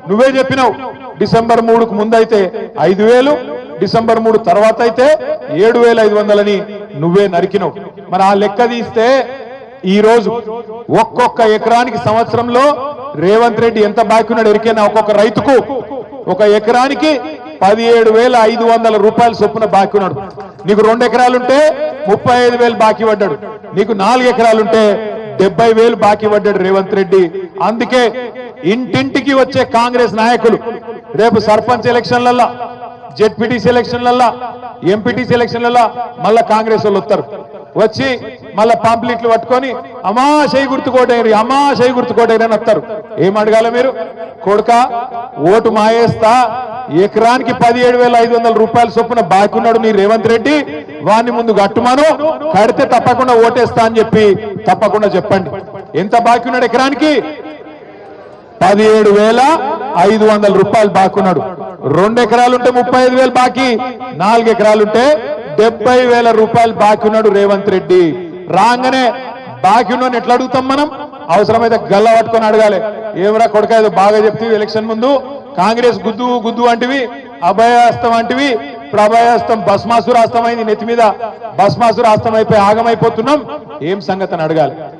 నువ్వే చెప్పినావు డిసెంబర్ 3కు ముందైతే 5,000, డిసెంబర్ 3 తర్వాత అయితే 7,500 నువ్వే నరికినావు. మరి ఆ లెక్క తీస్తే ఈ రోజు ఒక్కొక్క ఎకరానికి సంవత్సరంలో రేవంత్ రెడ్డి ఎంత బాకీ ఉన్నాడు ఎరికేనా? ఒక్కొక్క రైతుకు ఒక ఎకరానికి 17,500 రూపాయలు చొప్పున బాకీ ఉన్నాడు. నీకు 2 ఎకరాలుంటే 35,000 బాకీ పడ్డాడు. నీకు 4 ఎకరాలుంటే 70,000 బాకీ పడ్డాడు రేవంత్ రెడ్డి. అందుకే ఇంటింటికి వచ్చే కాంగ్రెస్ నాయకులు రేపు సర్పంచ్ ఎలక్షన్లల్లా, జెడ్పీటీసీ ఎలక్షన్లల్లా, ఎంపీటీసీ ఎలక్షన్లల్లా మళ్ళా కాంగ్రెస్ వాళ్ళు వస్తారు. వచ్చి మళ్ళా పాంప్లెట్లు పట్టుకొని అమ్మా చేయి గుర్తుకోటేరి, అమ్మా చేయి గుర్తుకోటేరి అని వస్తారు. ఏం అడగాల మీరు? కొడుక ఓటు మాయేస్తా, ఎకరానికి 17,500 రూపాయల చొప్పున బాకీ ఉన్నాడు నీ రేవంత్ రెడ్డి, వాడిని ముందు కట్టుమాను, కడితే తప్పకుండా ఓటేస్తా అని చెప్పి తప్పకుండా చెప్పండి. ఎంత బాకీ ఉన్నాడు ఎకరానికి? 17,500 రూపాయలు బాకీ ఉన్నాడు. 2 ఎకరాలుంటే 35,000 బాకీ, 4 ఎకరాలుంటే 70,000 రూపాయలు బాకీ ఉన్నాడు రేవంత్ రెడ్డి. రాగానే బాకీ ఉన్నాను ఎట్లా అడుగుతాం మనం? అవసరమైతే గల్ల పట్టుకొని అడగాలి. ఏమరా కొడుక ఏదో బాగా చెప్తీవి ఎలక్షన్ ముందు, కాంగ్రెస్ గుద్దు గుద్దు అంటివి, అభయాస్తం అంటివి, ఇప్పుడు అభయాస్తం భస్మాసురాస్తం అయింది, నెత్తి మీద భస్మాసురాస్తం అయిపోయి ఆగమైపోతున్నాం, ఏం సంగతి అని అడగాలి.